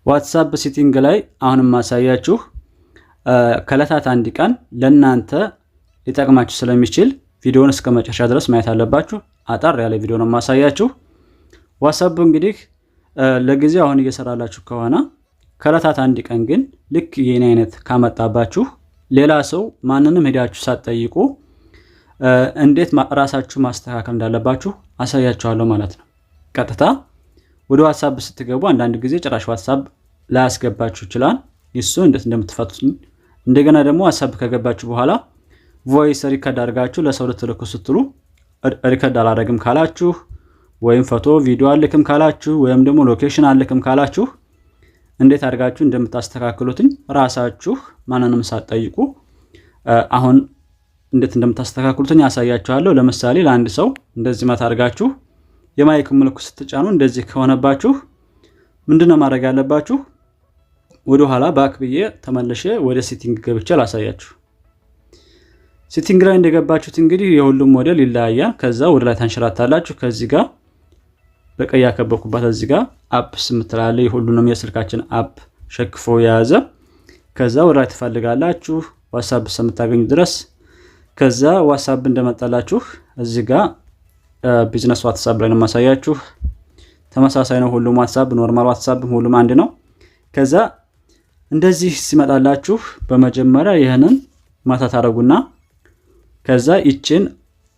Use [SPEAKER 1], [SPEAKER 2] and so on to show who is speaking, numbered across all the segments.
[SPEAKER 1] ዋትስአፕ ሴቲንግ ላይ አሁንም ማሳያችሁ ከለታት አንድ ቀን ለናንተ ሊጠቅማችሁ ስለሚችል ቪዲዮውን እስከ መጨረሻ ድረስ ማየት አለባችሁ። አጣር ያለ ቪዲዮ ነው ማሳያችሁ። ዋትስአፕ እንግዲህ ለጊዜው አሁን እየሰራላችሁ ከሆነ ከለታት አንድ ቀን ግን ልክ የኔ አይነት ካመጣባችሁ ሌላ ሰው ማንንም ሄዳችሁ ሳትጠይቁ እንዴት ራሳችሁ ማስተካከል እንዳለባችሁ አሳያችኋለሁ ማለት ነው። ቀጥታ ወደ ዋትስአፕ ስትገቡ አንዳንድ ጊዜ ጭራሽ ዋትስአፕ ላያስገባችሁ ይችላል። እሱ እንዴት እንደምትፈቱት እንደገና ደግሞ ዋትስአፕ ከገባችሁ በኋላ ቮይስ ሪከርድ አድርጋችሁ ለሰው ልትልኩ ስትሉ ሪከርድ አላደርግም ካላችሁ ወይም ፎቶ ቪዲዮ አልክም ካላችሁ ወይም ደግሞ ሎኬሽን አልክም ካላችሁ እንዴት አድርጋችሁ እንደምታስተካክሉትኝ ራሳችሁ ማንንም ሳትጠይቁ አሁን እንዴት እንደምታስተካክሉትኝ ያሳያችኋለሁ። ለምሳሌ ለአንድ ሰው እንደዚህ ማታ አድርጋችሁ የማይክ ምልክት ስትጫኑ እንደዚህ ከሆነባችሁ ምንድነው ማድረግ ያለባችሁ? ወደ ኋላ ባክ ብዬ ተመልሼ ወደ ሴቲንግ ገብቼ ላሳያችሁ። ሴቲንግ ላይ እንደገባችሁት እንግዲህ የሁሉም ሞዴል ይለያያል። ከዛ ወደ ላይ ታንሸራታላችሁ። ከዚህ ጋር በቀይ ያከበኩባት እዚህ ጋር አፕስ ምትላለ የሁሉንም የስልካችን አፕ ሸክፎ የያዘ ከዛ ወደ ላይ ትፈልጋላችሁ ዋትስአፕ ስምታገኙ ድረስ። ከዛ ዋትስአፕ እንደመጣላችሁ እዚህ ጋር ቢዝነስ ዋትስአፕ ላይ ነው ማሳያችሁ። ተመሳሳይ ነው ሁሉም ዋትስአፕ፣ ኖርማል ዋትስአፕ ሁሉም አንድ ነው። ከዛ እንደዚህ ሲመጣላችሁ በመጀመሪያ ይሄንን ማታ ታረጉና ከዛ ይችን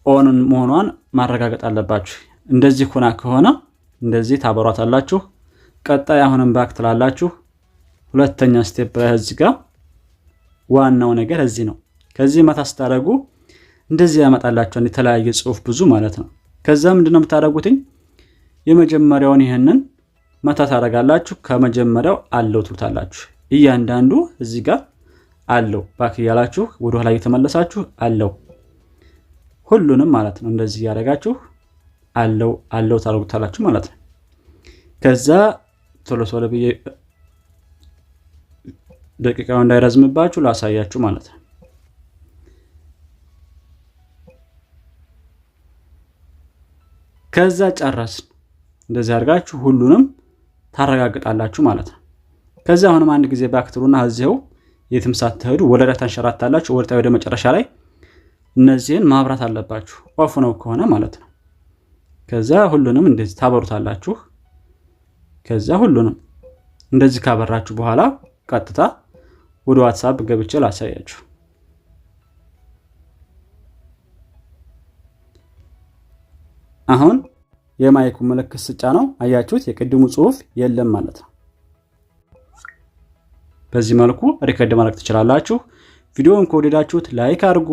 [SPEAKER 1] ኦን መሆኗን ማረጋገጥ አለባችሁ። እንደዚህ ሆና ከሆነ እንደዚህ ታበሯታላችሁ። ቀጣይ አሁንም ባክ ትላላችሁ። ሁለተኛ ስቴፕ ላይ እዚህ ጋር ዋናው ነገር እዚህ ነው። ከዚህ ማታ ስታረጉ እንደዚህ ያመጣላችኋል የተለያየ ጽሁፍ ብዙ ማለት ነው። ከዛ ምንድነው የምታደርጉትኝ? የመጀመሪያውን ይሄንን ማታ ታረጋላችሁ። ከመጀመሪያው አለው ትሉታላችሁ። እያንዳንዱ እዚህ ጋር አለው ባክ ያላችሁ ወደ ኋላ እየተመለሳችሁ አለው ሁሉንም ማለት ነው። እንደዚህ ያረጋችሁ አለው ታረጉታላችሁ ማለት ነው። ከዛ ቶሎ ብዬ ደቂቃው እንዳይረዝምባችሁ ላሳያችሁ ማለት ነው። ከዛ ጨረስን። እንደዚህ አድርጋችሁ ሁሉንም ታረጋግጣላችሁ ማለት ነው። ከዛ አሁንም አንድ ጊዜ ባክትሩና እዚው የትም ሳትሄዱ ወደ ላይ ታንሸራታላችሁ። ወደ መጨረሻ ላይ እነዚህን ማብራት አለባችሁ ኦፍ ነው ከሆነ ማለት ነው። ከዛ ሁሉንም እንደዚህ ታበሩታላችሁ። ከዛ ሁሉንም እንደዚህ ካበራችሁ በኋላ ቀጥታ ወደ ዋትስአፕ ገብቼ ላሳያችሁ። አሁን የማይኩ ምልክት ስጫ ነው አያችሁት፣ የቅድሙ ጽሁፍ የለም ማለት ነው። በዚህ መልኩ ሪከርድ ማድረግ ትችላላችሁ። ቪዲዮውን ከወደዳችሁት ላይክ አድርጉ።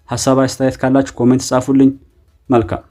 [SPEAKER 1] ሐሳብ አስተያየት ካላችሁ ኮሜንት ጻፉልኝ። መልካም